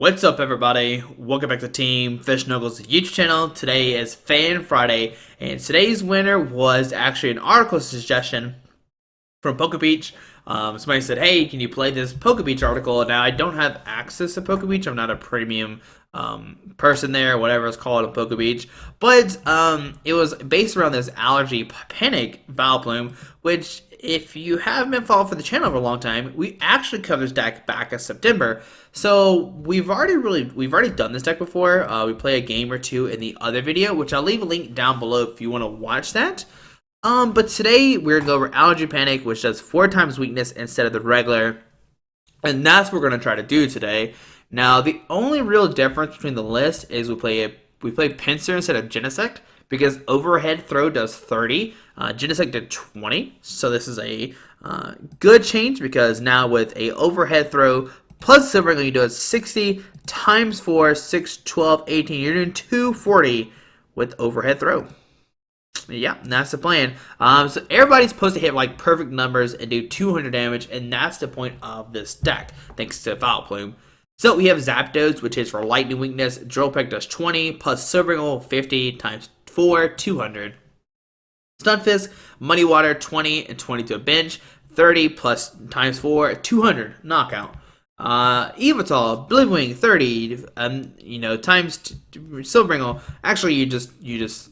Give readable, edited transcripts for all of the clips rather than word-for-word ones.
What's up, everybody? Welcome back to Team Fish Knuckles YouTube channel. Today is Fan Friday, and today's winner was actually an article suggestion from PokeBeach. Somebody said, "Hey, can you play this PokeBeach article?" Now, I don't have access to PokeBeach. I'm not a premium person there, whatever it's called on PokeBeach. But it was based around this allergy panic Vileplume, which, if you haven't been following for the channel for a long time, we actually covered this deck back in September. So we've already done this deck before. We play a game or two in the other video, which I'll leave a link down below if you want to watch that. But today we're gonna go over Allergy Panic, which does 4 times weakness instead of the regular, and that's what we're gonna try to do today. Now, the only real difference between the list is we play Pinsir instead of Genesect, because overhead throw does 30, Genesect did 20, so this is a good change, because now with a overhead throw plus Silver Bangle, you do it 60 times 4, 6, 12, 18, you're doing 240 with overhead throw. Yeah, and that's the plan. So everybody's supposed to hit like perfect numbers and do 200 damage, and that's the point of this deck, thanks to Vileplume. So we have Zapdos, which is for lightning weakness. Drill Peck does 20, plus Silver Bangle 50 times 4, 200. Stunfisk, Muddy Water 20 and 20 to a bench, 30 plus times 4, 200 knockout. Yveltal, Blizzwing 30, times Silver Bangle. Actually, you just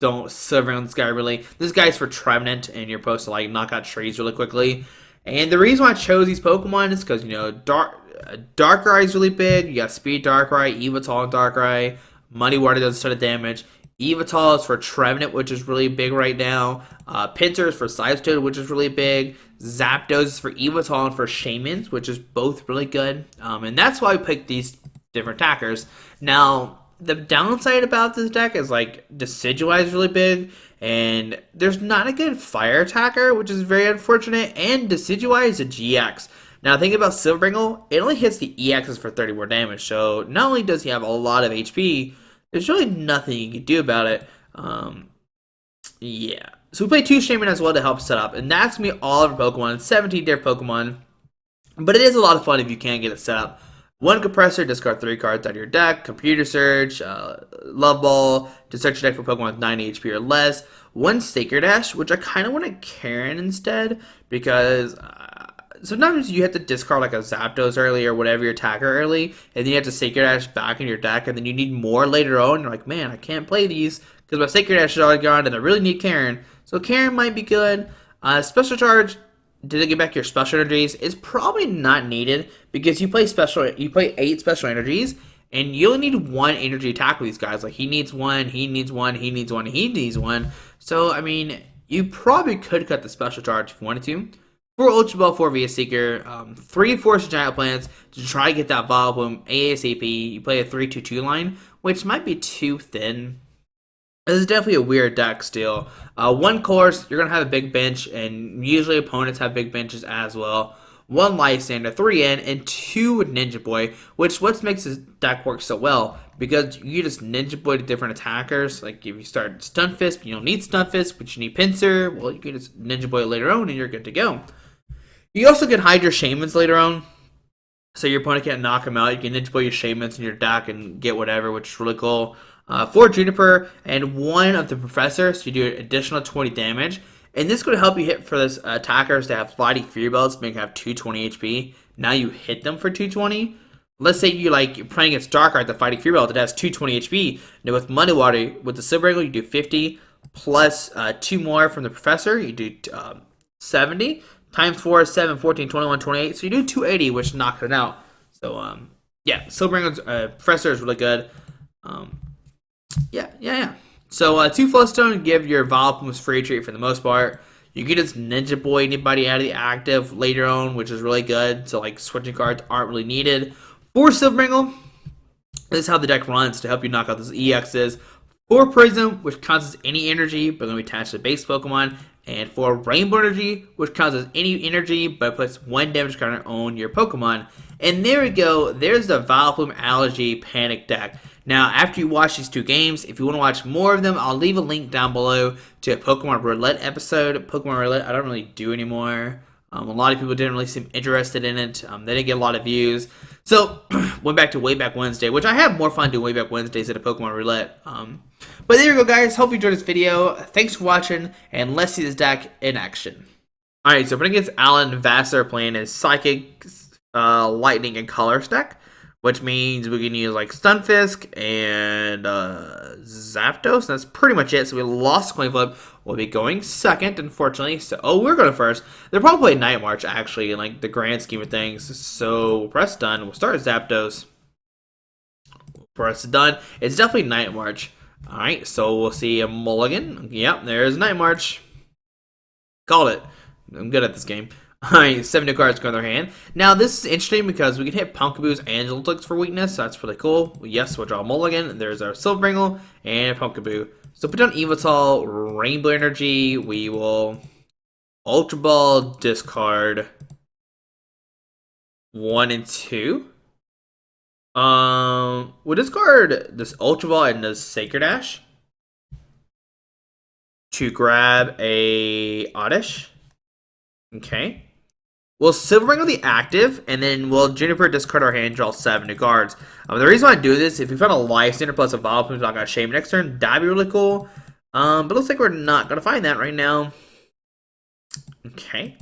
don't Silver Bangle this guy really. This guy's for Trevenant, and you're supposed to like knock out trees really quickly. And the reason why I chose these Pokemon is because Darkrai is really big. You got Speed Darkrai, Yveltal Darkrai, Muddy Water does a ton of damage. Yveltal is for Trevenant, which is really big right now. Pinsir is for Sidestone, which is really big. Zapdos is for Yveltal and for Shaymin, which is both really good. And that's why I picked these different attackers. Now, the downside about this deck is like Decidueye is really big, and there's not a good fire attacker, which is very unfortunate. And Decidueye is a GX. Now, think about Silver Bangle, it only hits the EXs for 30 more damage. So not only does he have a lot of HP, there's really nothing you can do about it. Yeah. So we play 2 Shaymin as well to help set up, and that's going to be all of our Pokemon, 17 different Pokemon. But it is a lot of fun if you can get it set up. 1 Compressor, discard 3 cards out of your deck. Computer Search, Level Ball, to search your deck for Pokemon with 90 HP or less. 1 Sacred Ash, which I kind of want to Karen instead, because sometimes you have to discard like a Zapdos early or whatever your attacker early, and then you have to Sacred Ash back in your deck, and then you need more later on. You're like, man, I can't play these because my Sacred Ash is already gone, and I really need Karen. So Karen might be good. Special Charge, to get back your special energies, is probably not needed because you play 8 special energies, and you only need 1 energy attack with these guys. Like, he needs 1, he needs 1, he needs 1, he needs 1. So I mean, you probably could cut the special charge if you wanted to. 4 Ultra Ball, 4 via Seeker, 3 Force Giant Plants to try to get that Vileplume ASAP. You play a 3-2-2 line, which might be too thin. This is definitely a weird deck still. 1 Colress, you're going to have a big bench, and usually opponents have big benches as well. 1 Lysandre, 3 N, and 2 Ninja Boy, which what makes this deck work so well, because you just Ninja Boy to different attackers. Like, if you start Stunfisk, you don't need Stunfisk, but you need Pinsir, well, you can just Ninja Boy later on, and you're good to go. You also can hide your Shaymins later on, so your opponent can't knock them out. You can Ninja Boy your Shaymins in your deck and get whatever, which is really cool. 4 Juniper and 1 of the Professor, so you do an additional 20 damage. And this is going to help you hit for this attackers that have Fighting Fury Belts, make have 220 HP. Now you hit them for 220. Let's say you're playing against Darkrai, the Fighting Fury Belt that has 220 HP. Now with Muddy Water, with the Silver Bangle, you do 50 plus 2 more from the Professor. You do 70 times 4, 7, 14, 21, 28. So you do 280, which knocks it out. So yeah, Silver Bangle's Professor is really good. Yeah. So 2 Float Stone give your Vileplume free treat for the most part. You can just Ninja Boy anybody out of the active later on, which is really good. So like switching cards aren't really needed. 4 Silver Bangle, this is how the deck runs to help you knock out those EXs. 4 Prism, which counts as any energy but going to be attached to base Pokemon. And 4 Rainbow Energy, which counts as any energy but puts 1 damage counter on your Pokemon. And there we go. There's the Vileplume Allergy Panic deck. Now, after you watch these 2 games, if you want to watch more of them, I'll leave a link down below to a Pokemon Roulette episode. Pokemon Roulette, I don't really do anymore. A lot of people didn't really seem interested in it. They didn't get a lot of views. So, went back to Wayback Wednesday, which I have more fun doing Wayback Wednesdays at a Pokemon Roulette. But there you go, guys. Hope you enjoyed this video. Thanks for watching, and let's see this deck in action. Alright, so we're against Alan Vassar playing his Psychic, Lightning, and Colors deck, which means we can use like Stunfisk and Zapdos. That's pretty much it. So we lost Coin Flip. We'll be going second, unfortunately. So, we're going first. They're probably Night March, actually, in like the grand scheme of things. So we'll press done. We'll start Zapdos. We'll press done. It's definitely Night March. Alright, so we'll see a mulligan. Yep, there's Night March. Called it. I'm good at this game. Alright, 7 new cards go in their hand. Now, this is interesting because we can hit Punkaboos and Joltix for weakness, so that's really cool. Yes, we'll draw a mulligan. There's our Silver Bangle and Punkaboo. So put down Yveltal, Rainbow Energy. We will Ultra Ball, discard 1 and 2. We'll discard this Ultra Ball and this Sacred Ash to grab a Oddish. Okay. We'll Silver Bangle the active, and then we'll Juniper discard our hand, draw 7 new cards. The reason why I do this, if we found a Lysandre plus a Vileplume not got Shaymin next turn, that'd be really cool. But it looks like we're not gonna find that right now. Okay.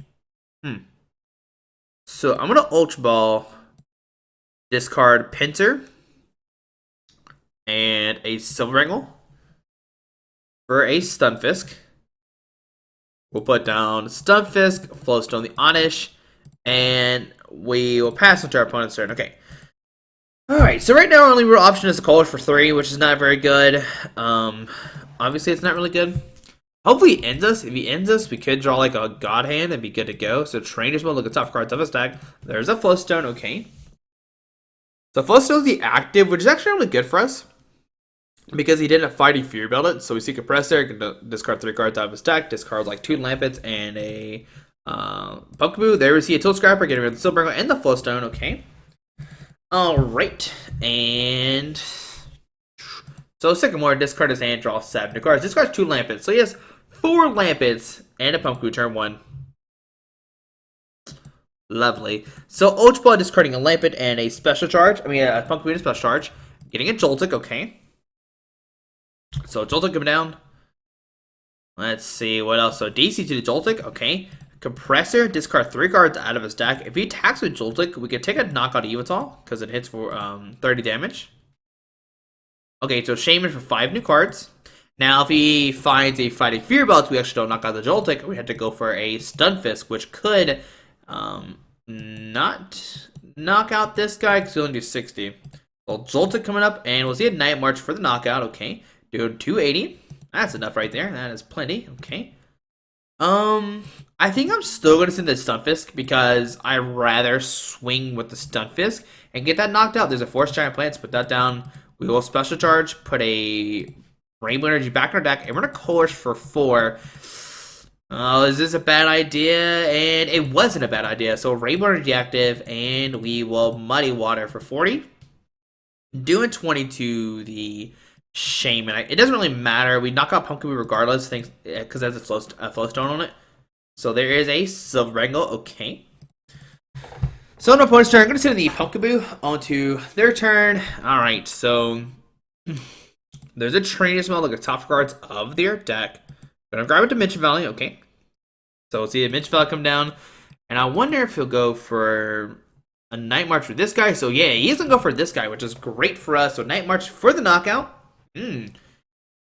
So I'm gonna Ultra Ball, discard Pinsir and a Silver Bangle for a Stunfisk. We'll put down Stunfisk, Float Stone the Oddish, and we will pass into our opponent's turn. Okay. Alright, so right now our only real option is a Colress for 3, which is not very good. Obviously it's not really good. Hopefully he ends us. If he ends us, we could draw like a God Hand and be good to go. So Trainer's Mode, look at top cards of his deck. There's a Float Stone, okay. So Float Stone is the active, which is actually really good for us, because he didn't fighting Fury Belt it. So we see Compressor, can discard 3 cards out of his deck, discard like 2 Lampets and a Punkaboo. There we see a Tool Scrapper, getting rid of the Silver Bangle and the Float Stone, okay. Alright, and so Sycamore, discard his hand, draw 7 new cards, discard 2 Lampets. So he has 4 Lampets and a Punkaboo turn 1. Lovely. So Ultra Ball discarding a Lampet and a Special Charge. I mean, a Punkaboo and a Special Charge. Getting a Joltik, okay. So Joltik coming down. Let's see what else. So DC to the Joltik, okay. Compressor, discard 3 cards out of his deck. If he attacks with Joltik, we can take a knockout Yveltal because it hits for 30 damage. Okay, so Shaymin for 5 new cards. Now, if he finds a Fighting Fury Belt, we actually don't knock out the Joltik. We have to go for a Stunfisk, which could not knock out this guy because we only do 60. So Joltik coming up, and we'll see a Night March for the knockout, okay. Doing 280. That's enough right there. That is plenty. Okay. I think I'm still going to send the Stunfisk because I'd rather swing with the Stunfisk and get that knocked out. There's a Force Giant Plants. Put that down. We will Special Charge. Put a Rainbow Energy back in our deck. And we're going to Colress for 4. Oh, is this a bad idea? And it wasn't a bad idea. So Rainbow Energy active. And we will Muddy Water for 40. Doing 20 to the Shaymin. It doesn't really matter. We knock out Punkaboo regardless, because it has a Float Stone on it. So there is a Silver Bangle. Okay. So on my opponent's turn, I'm going to send the Punkaboo onto their turn. Alright, so there's a Trainer's Mode, look at top cards of their deck. Gonna grab a Dimension Valley. Okay. So we'll see a Dimension Valley come down. And I wonder if he'll go for a Night March with this guy. So yeah, he's going to go for this guy, which is great for us. So Night March for the knockout.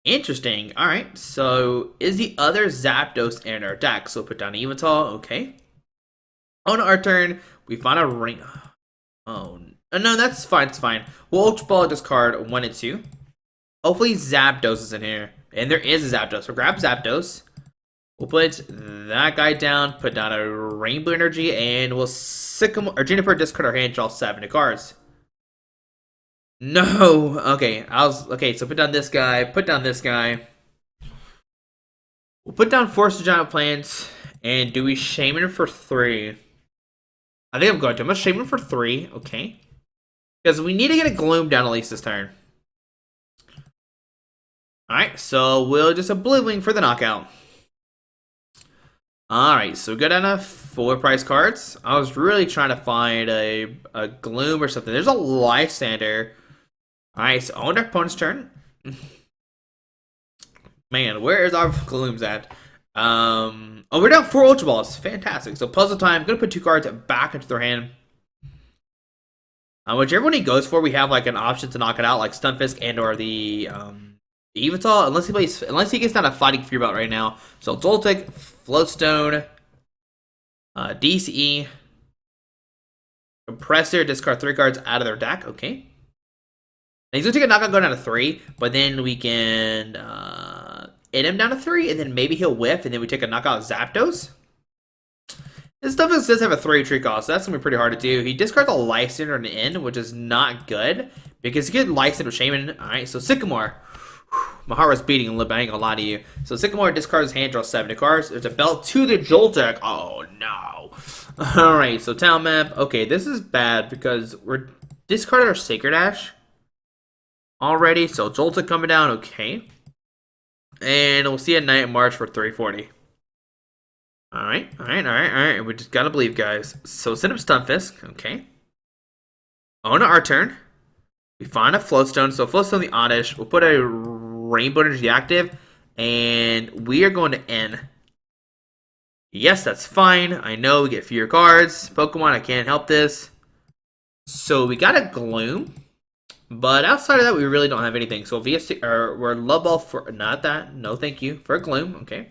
Interesting. Alright, so is the other Zapdos in our deck? So put down Yveltal, okay. On our turn, we find a ring. Oh, no, that's fine, it's fine. We'll Ultra Ball, discard 1 and 2. Hopefully Zapdos is in here. And there is a Zapdos, so grab Zapdos. We'll put that guy down, put down a Rainbow Energy, and we'll Sycamore, or Juniper, discard our hand, draw 7 new cards. No. Okay, okay, so put down this guy, put down this guy. We'll put down Force Giant Plants, and do we Shaymin for 3? I think I'm going to. I'm going to Shaymin for 3, okay. Because we need to get a Gloom down at least this turn. Alright, so we'll just Oblivion for the knockout. Alright, so we go down to 4 price cards. I was really trying to find a Gloom or something. There's a Lysandre. Alright, so on our opponent's turn. Man, where is our Glooms at? Oh, we're down 4 Ultra Balls. Fantastic. So puzzle time. I'm gonna put 2 cards back into their hand. Whichever one he goes for, we have like an option to knock it out, like Stunfisk and or the Yveltal, unless he gets down a fighting Fury Belt right now. So Zoltik, Float Stone, DCE, Compressor, discard 3 cards out of their deck. Okay. And he's gonna take a knockout going down to 3, but then we can hit him down to 3, and then maybe he'll whiff, and then we take a knockout Zapdos. This stuff does have a 3 tree cost, so that's gonna be pretty hard to do. He discards a Lysandre and an N, which is not good because he could Lysandre with Shaymin. Alright, so Sycamore. My heart was beating a little bit, I ain't gonna lie to you. So Sycamore discards his hand, draws 7 cards. There's a belt to the Joltik. Oh no. Alright, so town map. Okay, this is bad because we're discarding our Sacred Ash already. So Joltik coming down, okay. And we'll see a Night March for 340. Alright. We just gotta believe, guys. So send up Stunfisk, okay. On our turn, we find a Float Stone. So Float Stone the Oddish. We'll put a Rainbow Energy active, and we are going to end. Yes, that's fine. I know we get fewer cards. Pokemon, I can't help this. So we got a Gloom, but outside of that, we really don't have anything. So we're Love Ball for not that. No, thank you for a Gloom. Okay.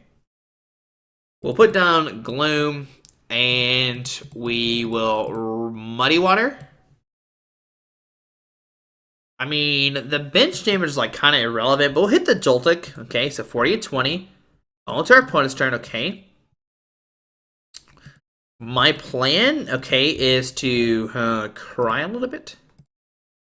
We'll put down Gloom, and we will Muddy Water. I mean, the bench damage is like kind of irrelevant, but we'll hit the Joltik. Okay, so 40 and 20. On to our opponent's turn. Okay. My plan, okay, is to cry a little bit.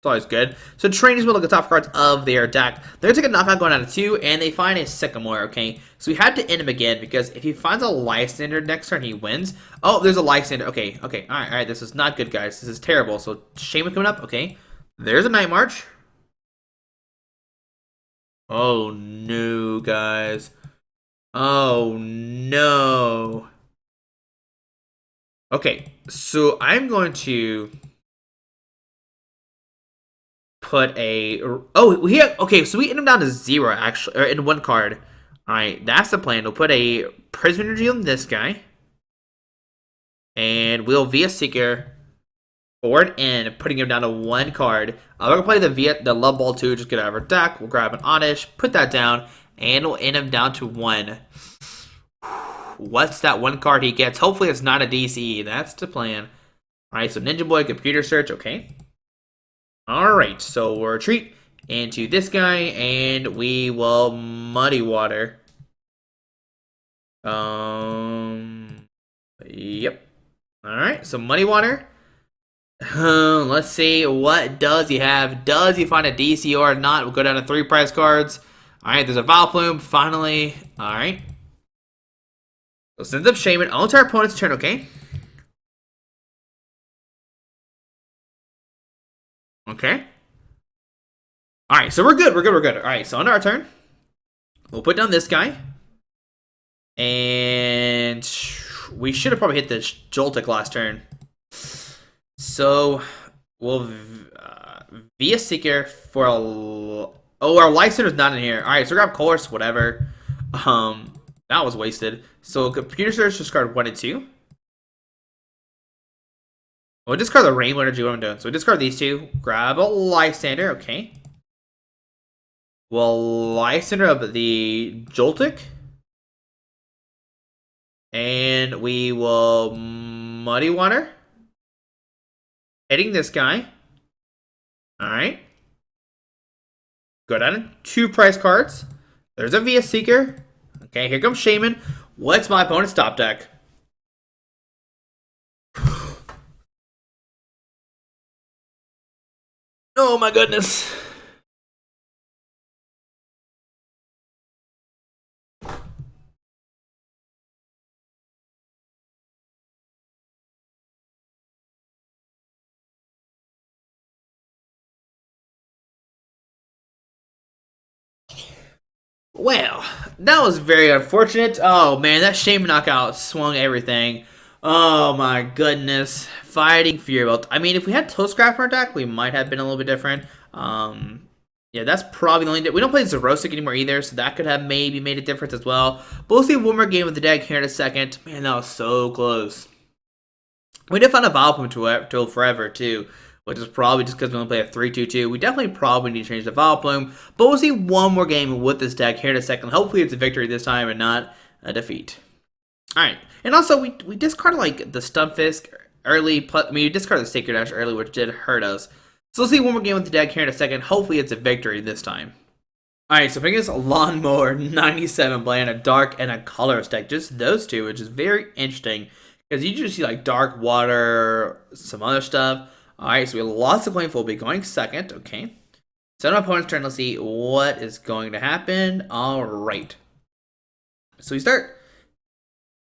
It's always good. So trainers will look at the top cards of their deck. They're going to take a knockout going out of 2, and they find a Sycamore, okay? So we had to end him again, because if he finds a Lysandre next turn, he wins. Oh, there's a Lysandre. Okay. Alright, this is not good, guys. This is terrible. So Shaymin coming up, okay. There's a Night March. Oh, no, guys. Oh, no. Okay, so I'm going to put a okay, so we end him down to 0 actually, or in 1 card. Alright, that's the plan. We'll put a Prism Energy on this guy. And we'll via Seeker for an N, putting him down to 1 card. We're gonna play the Love Ball 2, just get out of our deck. We'll grab an Oddish, put that down, and we'll end him down to 1. What's that 1 card he gets? Hopefully it's not a DCE. That's the plan. Alright, so Ninja Boy, Computer Search, okay. Alright, so we'll retreat into this guy, and we will Muddy Water. Yep. Alright, so Muddy Water. Let's see, what does he have? Does he find a DC or not? We'll go down to 3 prize cards. Alright, there's a Vileplume, finally. Alright. So sends up Shaymin onto our opponent's turn, okay? Okay. Alright, so we're good. Alright, so on our turn, we'll put down this guy. And we should have probably hit this Joltik last turn. So we'll via Seeker for a... Oh, our Lysandre is not in here. Alright, so grab Colress, whatever. That was wasted. So Computer Search, discard 1 and 2. We'll discard the Rainbow Energy, what I'm doing. So we discard these 2. Grab a Lysandre, okay. We'll Lysandre up the Joltik. And we will Muddy Water. Hitting this guy. Alright. Go down to 2 prize cards. There's a Via Seeker. Okay, here comes Shaymin. What's my opponent's top deck? Oh my goodness. Well, that was very unfortunate. Oh man, that Shaymin knockout swung everything. Oh my goodness. Fighting for your belt. I mean, if we had Toe Scrapper attack, we might have been a little bit different. Yeah, that's probably the only... We don't play Zerosic anymore either, so that could have maybe made a difference as well. But we'll see one more game with the deck here in a second. Man, that was so close. We did find a Vileplume till forever, too, which is probably just because we only play a 3-2-2. We definitely probably need to change the Vileplume, but we'll see one more game with this deck here in a second. Hopefully it's a victory this time and not a defeat. Alright, and also we discarded like the Stunfisk early, we discarded the Sacred Ash early, which did hurt us. So we'll see one more game with the deck here in a second. Hopefully it's a victory this time. Alright, so picking this Lawnmower 97 playing a dark and a colorless deck. Just those two, which is very interesting. Because you usually see like dark water, some other stuff. Alright, so we have lots of coin. We'll be going second. Okay. So on my opponent's turn, let's see what is going to happen. Alright. So we start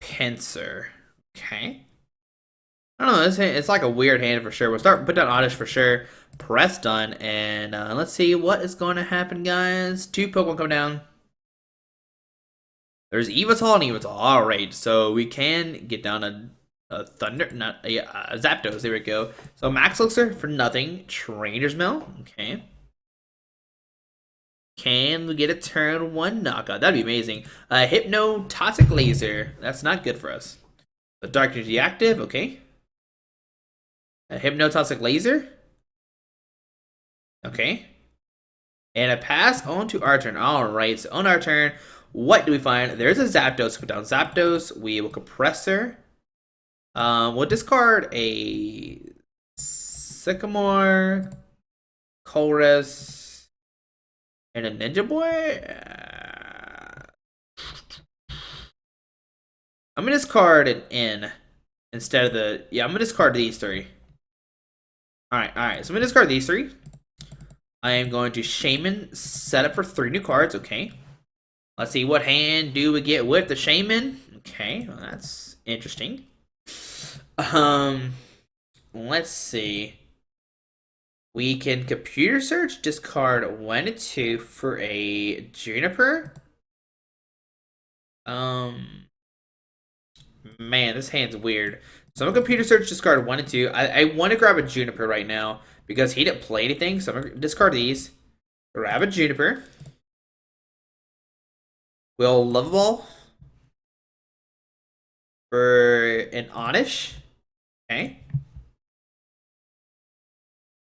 Pinsir. Okay. I don't know, it's like a weird hand for sure. We'll put down Oddish for sure. Press done, and let's see what is going to happen, guys. 2 Pokemon come down. There's Yveltal and Yveltal. Alright, so we can get down a Thunder, not a Zapdos. There we go. So Max Elixir for nothing. Trainer's Mail. Okay. Can we get a turn 1 knockout? That'd be amazing. Hypnotoxic Laser. That's not good for us. The Dark Energy active. Okay. A Hypnotoxic Laser. Okay. And a pass on to our turn. Alright, so on our turn, what do we find? There's a Zapdos. Put down Zapdos. We will Compressor. We'll discard a Sycamore, Colress, and a Ninja Boy. I'm gonna discard an N instead of the... Yeah, I'm gonna discard these 3. Alright, so I'm gonna discard these 3. I am going to Shaymin, set up for 3 new cards. Okay. Let's see, what hand do we get with the Shaymin? Okay, well, that's interesting. Let's see. We can Computer Search, discard 1 and 2 for a Juniper. Man, this hand's weird. So I'm gonna Computer Search, discard 1 and 2. I want to grab a Juniper right now because he didn't play anything, so I'm gonna discard these. Grab a Juniper. We'll Level Ball for an Oddish. Okay.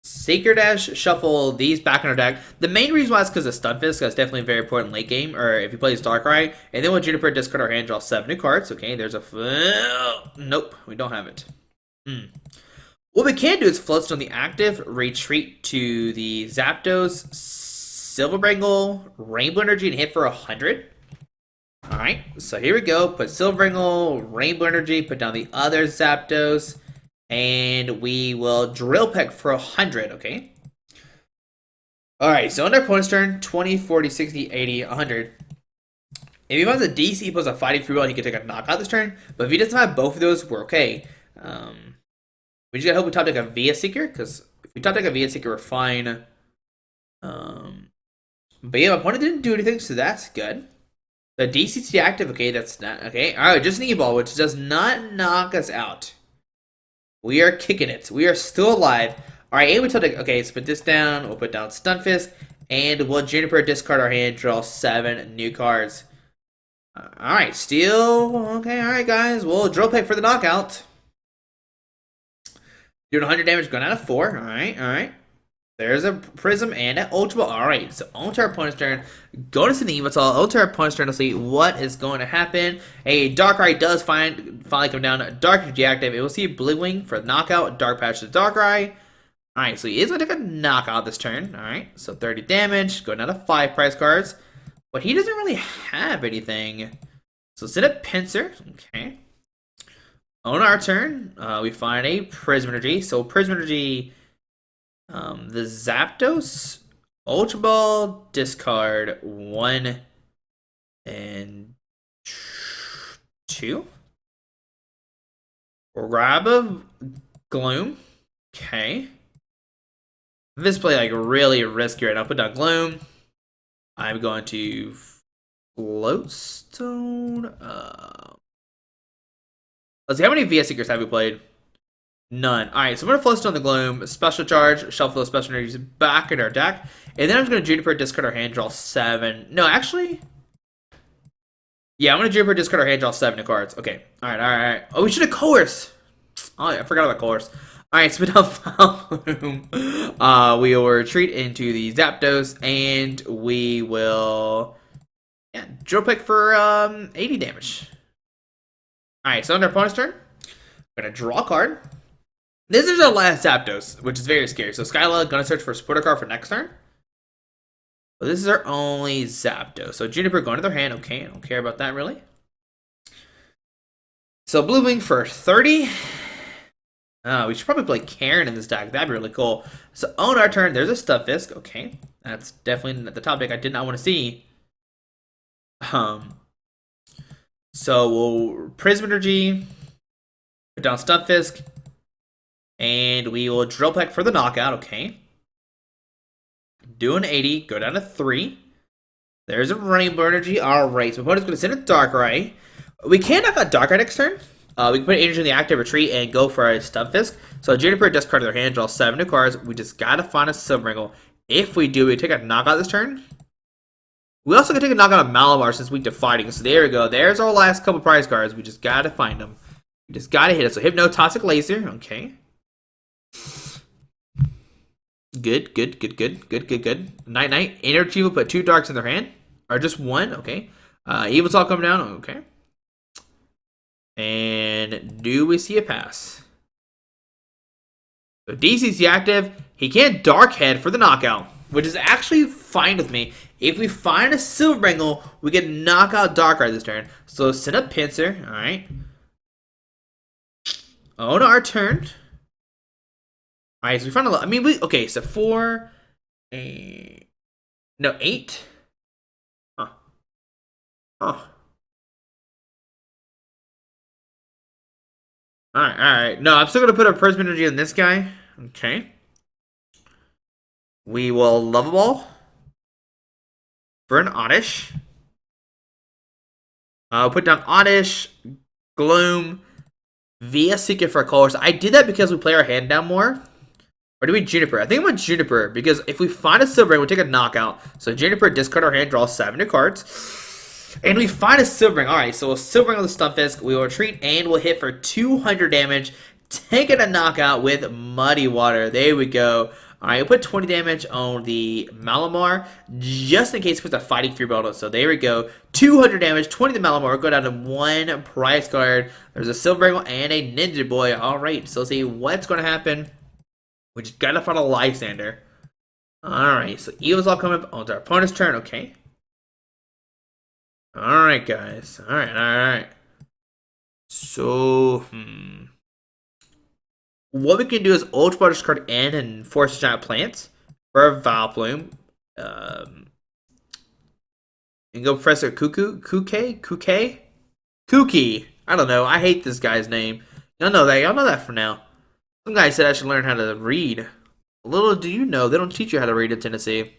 Sacred Ash, shuffle these back in our deck. The main reason why is because of Stunfisk. That's definitely very important late game, or if he plays Darkrai. And then with Juniper, discard our hand, draw 7 new cards. Okay, there's a... Nope, we don't have it. What we can do is Float Stone the active, retreat to the Zapdos, Silver Bangle, Rainbow Energy, and hit for 100. Alright, so here we go. Put Silver Bangle, Rainbow Energy, put down the other Zapdos, and we will Drill Peck for 100, okay? Alright, so on our opponent's turn, 20, 40, 60, 80, 100. If he finds a DC plus a Fighting Free Will, he can take a knockout this turn, but if he doesn't have both of those, we're okay. We just gotta hope we top deck a Via Seeker, because if we top deck a Via Seeker, we're fine. But yeah, my opponent didn't do anything, so that's good. The DCT active, okay, that's not, okay. Alright, just an E-Ball, which does not knock us out. We are kicking it. We are still alive. Alright, and we told it, okay, let's put this down. We'll put down Stunfisk, and we'll Juniper, discard our hand, draw 7 new cards. Alright, still, okay, alright guys, we'll Drill Peck for the knockout. Doing 100 damage, going out of 4, alright. There's a Prism and an Ultra Ball. Alright, so on to our opponent's turn. Going to the Yveltal. On to our opponent's turn to see what is going to happen. A Darkrai does finally come down. Dark Energy active. It will see Blue Wing for the knockout. Dark Patch to Darkrai. Alright, so he is going to take a knockout this turn. Alright, so 30 damage. Going down to 5 prize cards. But he doesn't really have anything. So set up Pinsir. Okay. On our turn, we find a Prism Energy. So Prism Energy... the Zapdos, Ultra Ball, discard 1 and 2. Grab a Gloom. Okay. This play like really risky right now. Put down Gloom. I'm going to Float Stone. Let's see, how many VS Seekers have we played? None. Alright, so I'm going to Float Stone the Gloom, Special Charge, Shuffle Special Energies back in our deck. And then I'm just going to Juniper discard our hand, draw 7. No, actually. Yeah, I'm going to Juniper discard our hand, draw 7 cards. Okay. Alright. Oh, we should have Colress. Oh, yeah, I forgot about Colress. Alright, spin out Vileplume. We will retreat into the Zapdos, and we will drill pick for 80 damage. Alright, so on our opponent's turn, we're going to draw a card. This is our last Zapdos, which is very scary. So Skyla, gonna search for a supporter card for next turn. But this is our only Zapdos. So Juniper going to their hand. Okay, I don't care about that really. So Blue Wing for 30. We should probably play Karen in this deck. That'd be really cool. So on our turn, there's a Stunfisk. Okay, that's definitely the topic I did not want to see. So we'll Prism Energy, put down Stunfisk. And we will drill peck for the knockout, okay. Do an 80, go down to 3. There's a Rainbow Energy. Alright, so opponent's going to send a Darkrai. We can knock out Darkrai next turn. We can put energy in the active retreat and go for a Stunfisk. So Juniper discard their hand, draw 7 new cards. We just got to find a Silver Bangle. If we do, we take a knockout this turn. We also can take a knockout of Malamar since we weak to fighting. So there we go. There's our last couple prize cards. We just got to find them. We just got to hit it. So Hypnotoxic Laser, okay. Good. Night. Energy will put 2 darks in their hand. Or just 1, okay. Yveltal coming down, okay. And do we see a pass? So DC's active. He can't Dark Head for the knockout, which is actually fine with me. If we find a Silver Bangle, we can knock out Darkrai this turn. So send up Pinsir, alright. On our turn. Alright, so we found a lot. I mean, okay, so 4, 8. Huh. Alright. No, I'm still going to put a Prism Energy on this guy. Okay. We will Level Ball for an Oddish. I'll put down Oddish, Gloom, VS Seeker for a Colress. I did that because we play our hand down more. Or do we Juniper? I think I'm going to Juniper because if we find a Silver, we'll take a knockout. So Juniper, discard our hand, draw 7 new cards. And we find a Silver. Alright, so we'll Silver on the Stunfisk. We will retreat and we'll hit for 200 damage. Taking a knockout with Muddy Water. There we go. Alright, we'll put 20 damage on the Malamar. Just in case it puts a Fighting Fury Belt. So there we go. 200 damage, 20 to Malamar. Go down to 1 prize card. There's a Silver Bangle and a Ninja Boy. Alright, so let's see what's going to happen. We just gotta find a Lysandre. Alright, so Evil's all coming up onto our opponent's turn, okay. Alright, guys. Alright. So, what we can do is Ultra Ball discard N and force giant plants for a Vileplume. And go Professor Kukui? I don't know. I hate this guy's name. Y'all know that. Y'all know that for now. Some guy said I should learn how to read. Little do you know, they don't teach you how to read in Tennessee.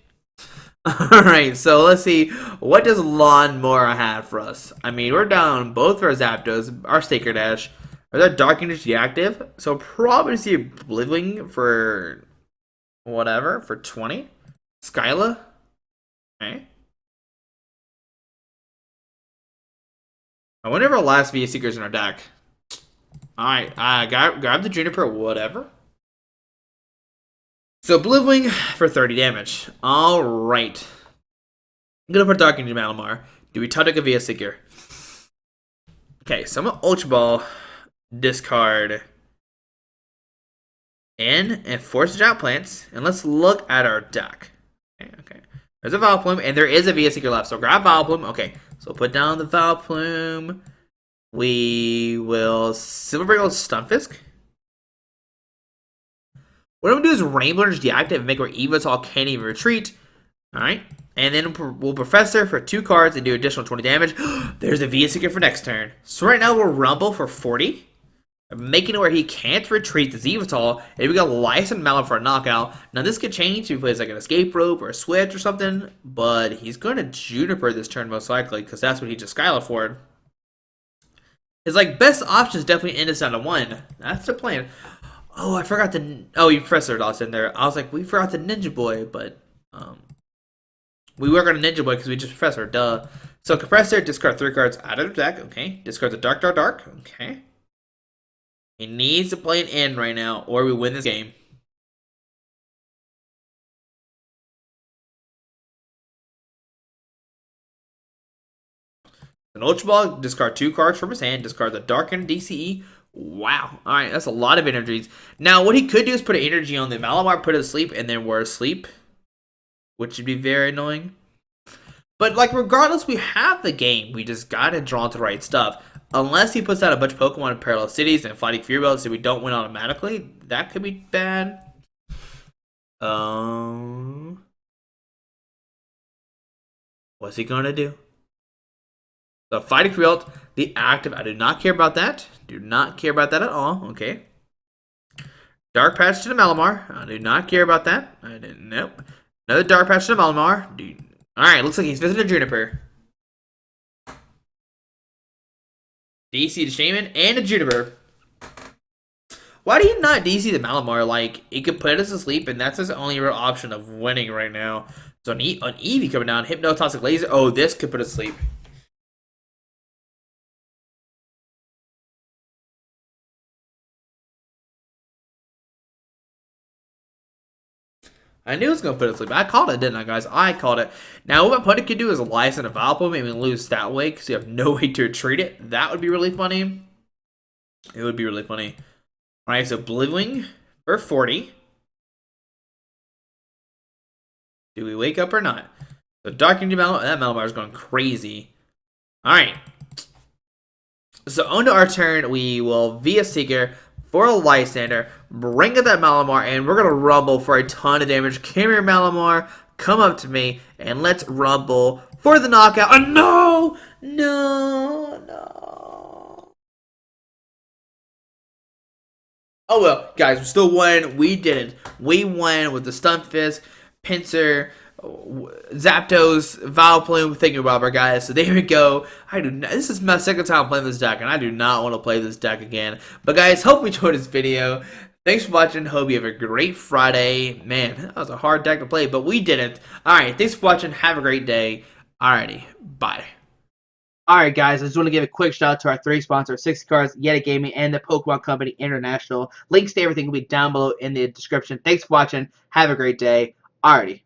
Alright, so let's see. What does Lawnmower have for us? I mean, we're down both our Zapdos, our Sacred Ash. Are that Dark Energy active? So probably see a Blivling for whatever, for 20. Skyla. Okay. I wonder if our last VS Seeker's in our deck. Alright, grab the Juniper, whatever. So, Blivling for 30 damage. Alright. I'm gonna put Dark into Malamar. Do we Tunic a VS Seeker? Okay, so I'm gonna Ultra Ball, discard N, and force out plants. And let's look at our deck. Okay. There's a Vileplume, and there is a VS Seeker left. So, grab Vileplume. Okay, so put down the Vileplume. We will Silver Bangle Stunfisk. What I'm going to do is Rainbow Energy deactivate and make our Yveltal can't even retreat. Alright. And then we'll Professor for 2 cards and do additional 20 damage. There's a VS Seeker for next turn. So right now we'll Rumble for 40. making it where he can't retreat the Yveltal, and we got Lysandre Malamar for a knockout. Now this could change if he plays like an escape rope or a switch or something, but he's going to Juniper this turn most likely, because that's what he just Skylar for. His like best option is definitely end this down to 1. That's the plan. Oh, I forgot the Professor lost in there. I was like, we forgot the Ninja Boy, but we were going to Ninja Boy because we just Professor, duh. So Compressor, discard 3 cards out of the deck, okay. Discard the Dark, okay. He needs to play an end right now, or we win this game. An Ultra Ball, discard 2 cards from his hand, discard the Darkened DCE. Wow. Alright, that's a lot of energies. Now, what he could do is put an energy on the Malamar, put it asleep, and then we're asleep, which would be very annoying. But, like, regardless, we have the game. We just gotta draw to the right stuff. Unless he puts out a bunch of Pokemon in Parallel Cities and Fighting Fury Belts so we don't win automatically, that could be bad. What's he gonna do? The Fighting Fury Belt, the active, I do not care about that. Do not care about that at all, okay. Dark Patch to the Malamar, I do not care about that. I didn't, nope. Another Dark Patch to the Malamar, dude. Alright, looks like he's visiting Juniper. DC to Shaymin and a Juniper. Why do you not DC the Malamar? Like, it could put us to sleep, and that's his only real option of winning right now. So on Eevee coming down, Hypnotoxic Laser. Oh, this could put us to sleep. I knew it was going to put it to sleep. I called it, didn't I, guys? I called it. Now, what my opponent could do is a Lysandre Vileplume and lose that way because you have no way to retreat it. That would be really funny. It would be really funny. Alright, so Blizzwing for 40. Do we wake up or not? So Darkening Malamar, that Malamar is going crazy. Alright. So on to our turn, we will via Seeker for a Lysandre, bring up that Malamar, and we're going to rumble for a ton of damage. Come here, Malamar. Come up to me, and let's rumble for the knockout. Oh, no! No! Oh, well, guys, we still won. We did it. We won with the Stunfisk, Pinsir, Zapdos, Vileplume, thinking about our guys. So there we go. This is my second time playing this deck, and I do not want to play this deck again. But guys, hope you enjoyed this video. Thanks for watching. Hope you have a great Friday. Man, that was a hard deck to play, but we did it. Alright, thanks for watching. Have a great day. Alrighty, bye. Alright guys, I just want to give a quick shout out to our 3 sponsors, 60 Cards, Yeti Gaming, and the Pokemon Company International. Links to everything will be down below in the description. Thanks for watching. Have a great day. Alrighty.